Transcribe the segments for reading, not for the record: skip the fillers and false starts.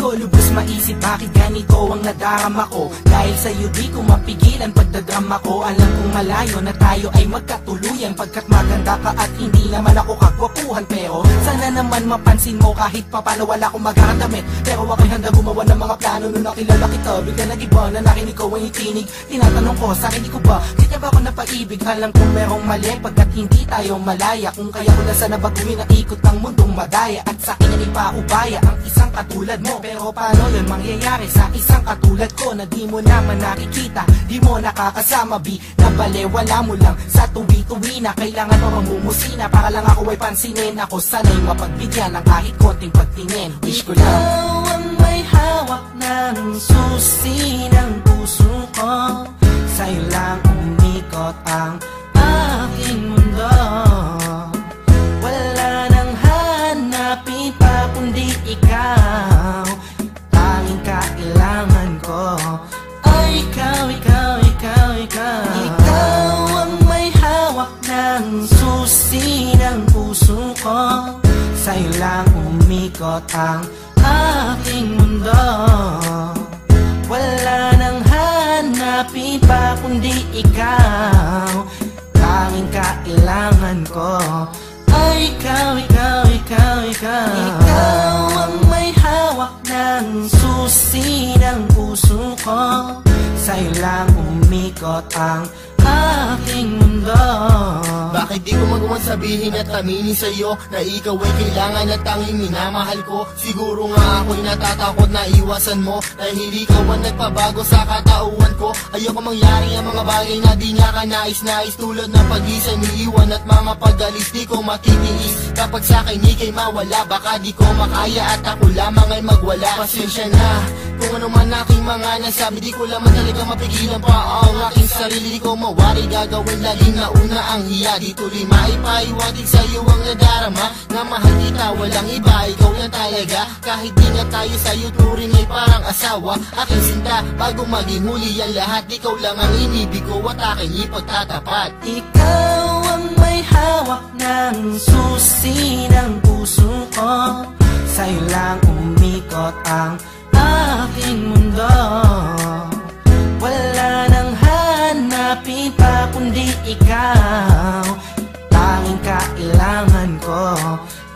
ko lubos maisip bakit ganito ang nadarama ko. Dahil sa'yo di ko mapigilan pagdadrama ko. Alam kong malayo na tayo ay magkatuluyan, pagkat maganda ka at hindi naman ako kagwapuhan. Pero sana naman mapansin mo kahit papano wala akong magkakadamit. Pero ako'y handa gumawa ng mga plano nung nakilala kita. Bigla nag-iba na nakinig ko ang itinig. Tinatanong ko sarili ko ba, di ba ako napaibig? Alam kong merong mali pagkat hindi tayo malaya. Kung kaya ko na sana baguhin ang ikot ng mundong madaya. At sa akin ay ipaubaya ang isang katulad mo. Pero paano yun mangyayari sa isang katulad ko na di mo naman nakikita, di mo nakakasama, bi na balewala mo lang sa tuwi-tuwi na kailangan mo mamumusina para lang ako ay pansinin. Ako sana'y mapagbigyan ng kahit konting pagtingin. Wish ko lang ikaw ang may hawak ng susi ng puso ko. Sa'yo lang umikot ang aking mundo. Wala nang hanapin pa kundi ikaw. Tanging kailangan ko ay ikaw, ikaw, ikaw, ikaw. Ikaw ang may hawak ng susi ng puso ko. Sa'yo lang umikot ang aking mundo. Wala nang hanapin pa kundi ikaw. Tanging kailangan ko ay ikaw, ikaw, ikaw, ikaw. Ikaw ang may hawak ng susi ng puso ko. Sa'yo lang umikot ang aking mundo. Bakit di ko magawan sabihin at aminin sa'yo na ikaw ay kailangan at tanging minamahal ko? Siguro nga ako'y natatakot na iwasan mo, dahil ikaw ang nagpabago sa katauhan ko. Ayoko mangyari ang mga bagay na di nga ka nais-nais, tulad ng pag-isa, niiwan at mga pag-alis. Di ko matitiis kapag sa'kin ika'y mawala. Baka di ko makaya at ako lamang ay magwala. Pasensya na kung ano man aking mga nasabi, di ko lamang talaga mapigilan pa ang aking sarili. Di ko mawari gagawin laging nauna ang hiya. Di tuloy maipaiwatig sa'yo ang nadarama, na mahal kita walang iba, ikaw lang talaga. Kahit di nga tayo sa'yo turing ay parang asawa, aking sinta bago maging huli ang lahat. Ikaw lang ang inibig ko at aking ipagtatapat. Ikaw ang may hawak ng susi ng puso ko. Sa'yo lang umikot ang aking mundo. Wala nang hanapin pa kundi ikaw. Tanging kailangan ko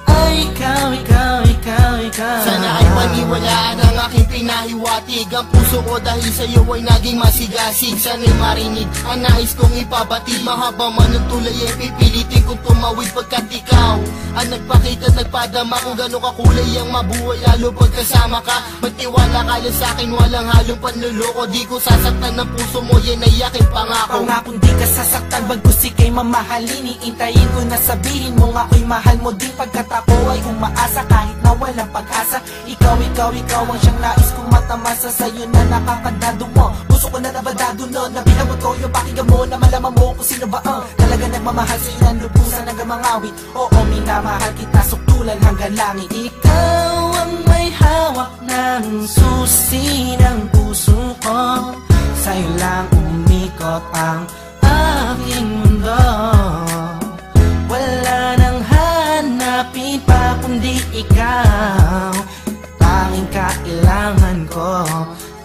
ay ikaw, ikaw, ikaw, ikaw. Sana ay paniwalaan ang aking pinahiwatig. Ang puso ko dahil sa'yo ay naging masigasig. Sana'y marinig ang nais kong ipabatid. Mahaba man ang tulay ay pipilitin kong tumawid, pagkat ikaw ang nagpakita at nagpadama kung gano'ng kakulay ang mabuhay, lalo pagkasama ka. Magtiwala ka lang sa'kin, walang halong panluloko. Di ko sasaktan ng puso mo, yan ay aking pangako. Pangakong di ka sasaktan, bagkus ika'y mamahalin. Iintayin ko na sabihin mo nga ako'y mahal mo din, pagkat ako ay umaasa kahit na walang pag-asa. Ikaw, ikaw, ikaw ang siyang nais kong matamasa. Sa'yo na nakakandado mo, puso ko na nabadado no. Nabihamot ko yung pakinggan mo na malaman mo kung sino ba ang talaga nagmamahal sa'yo ng lubusan hanggang mangawit. Oo, minamahal kita suktulan hanggang langit. Ikaw ang may hawak ng susi ng puso ko. Sa'yo lang umikot ang aking mundo. Wala nang hanapin pa kundi ikaw. Tanging kailangan ko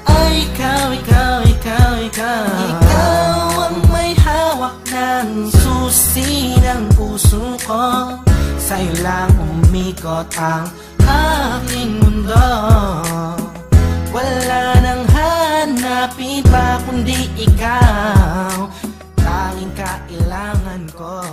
ay ikaw, ikaw, ikaw, ikaw. Ikaw ang may hawak ng susi ng puso ko. Sa'yo lang umikot ang aking mundo. Wala nang hanapin pa kundi ikaw. Tanging kailangan ko